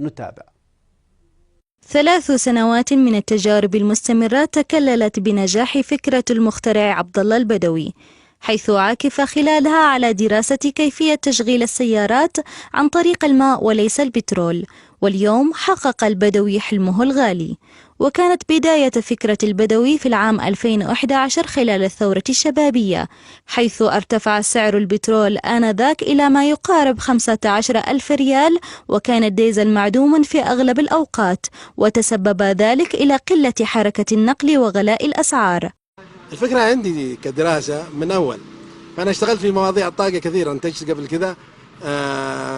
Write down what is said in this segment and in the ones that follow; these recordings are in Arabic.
نتابع. 3 سنوات من التجارب المستمرة تكللت بنجاح فكرة المخترع عبد الله البدوي، حيث عاكف خلالها على دراسة كيفية تشغيل السيارات عن طريق الماء وليس البترول. واليوم حقق البدوي حلمه الغالي، وكانت بداية فكرة البدوي في العام 2011 خلال الثورة الشبابية، حيث ارتفع سعر البترول آنذاك إلى ما يقارب 15,000 ريال، وكان الديزل معدوما في أغلب الأوقات، وتسبب ذلك إلى قلة حركة النقل وغلاء الأسعار. الفكرة عندي كدراسة من أول، فأنا اشتغلت في مواضيع الطاقة كثيرا، انتجت قبل كذا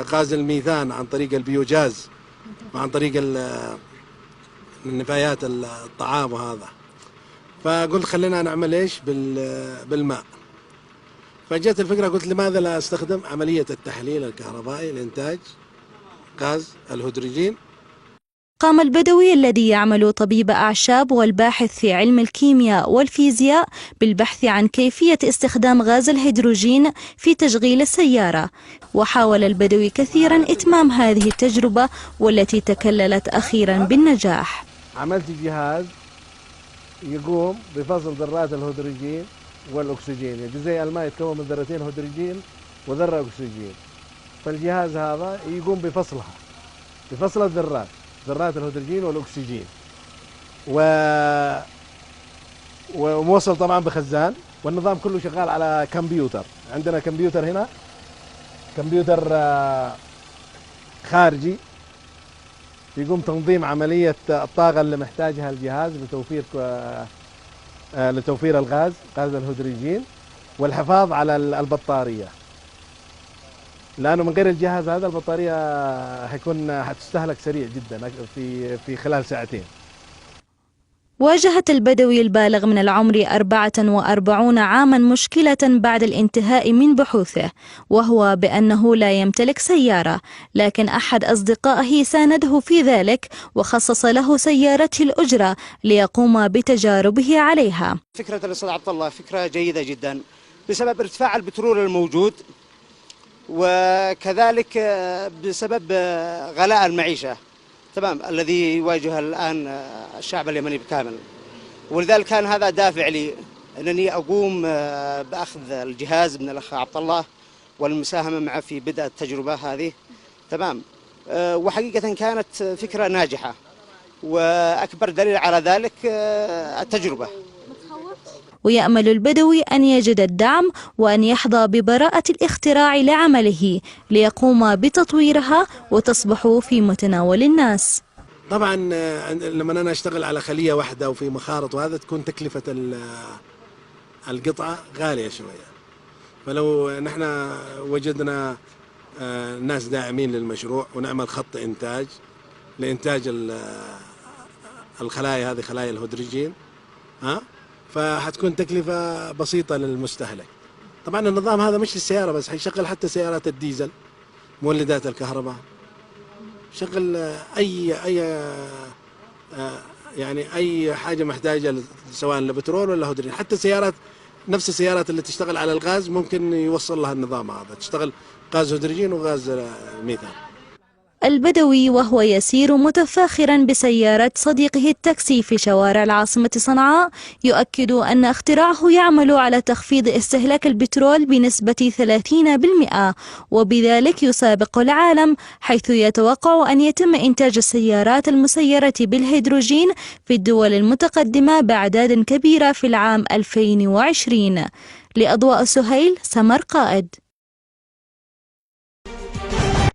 غاز الميثان عن طريق البيوجاز وعن طريق النفايات الطعام وهذا، فقلت خلينا نعمل ايش بالماء. فجت الفكرة قلت لماذا لا استخدم عملية التحليل الكهربائي لإنتاج غاز الهيدروجين. قام البدوي الذي يعمل طبيب أعشاب والباحث في علم الكيمياء والفيزياء بالبحث عن كيفية استخدام غاز الهيدروجين في تشغيل السيارة، وحاول البدوي كثيرا إتمام هذه التجربة والتي تكللت أخيرا بالنجاح. عملت جهاز يقوم بفصل ذرات الهيدروجين والأكسجين، يعني زي الماء يتكون من ذرتين هيدروجين وذرة أكسجين، فالجهاز هذا يقوم بفصلها، بفصل ذرات الهيدروجين والأكسجين، وموصل طبعا بخزان، والنظام كله شغال على كمبيوتر. عندنا كمبيوتر هنا، كمبيوتر خارجي يقوم تنظيم عملية الطاقة اللي محتاجها الجهاز لتوفير غاز الهيدروجين والحفاظ على البطارية، لأنه من غير الجهاز هذا البطارية حتستهلك سريع جدا في خلال ساعتين. واجهت البدوي البالغ من العمر 44 عاما مشكلة بعد الانتهاء من بحوثه، وهو بأنه لا يمتلك سيارة، لكن أحد أصدقائه سانده في ذلك وخصص له سيارته الأجرة ليقوم بتجاربه عليها. فكرة الأستاذ عبد الله فكرة جيدة جدا بسبب ارتفاع البترول الموجود، وكذلك بسبب غلاء المعيشة تمام الذي يواجه الآن الشعب اليمني بالكامل، ولذلك كان هذا دافع لي أنني أقوم بأخذ الجهاز من الأخ عبد الله والمساهمة معه في بدء التجربة هذه تمام. وحقيقة كانت فكرة ناجحة، وأكبر دليل على ذلك التجربة. ويأمل البدوي أن يجد الدعم وأن يحظى ببراءة الاختراع لعمله ليقوم بتطويرها وتصبح في متناول الناس. طبعا لما أنا أشتغل على خلية واحدة وفي مخارط وهذا تكون تكلفة القطعة غالية شوية، فلو نحن وجدنا ناس داعمين للمشروع ونعمل خط إنتاج لإنتاج الخلايا هذه، خلايا الهيدروجين، فحتكون تكلفة بسيطة للمستهلك. طبعا النظام هذا مش للسيارة بس، حيشغل حتى سيارات الديزل، مولدات الكهرباء، شغل أي حاجة محتاجة سواء لبترول ولا هيدروجين، حتى سيارات نفس السيارات اللي تشتغل على الغاز ممكن يوصل لها النظام هذا، تشتغل غاز هيدروجين وغاز ميثان. البدوي وهو يسير متفاخرا بسيارة صديقه التاكسي في شوارع العاصمة صنعاء يؤكد أن اختراعه يعمل على تخفيض استهلاك البترول بنسبة 30%، وبذلك يسابق العالم، حيث يتوقع أن يتم إنتاج السيارات المسيرة بالهيدروجين في الدول المتقدمة بأعداد كبيرة في العام 2020. لأضواء سهيل، سمر قائد.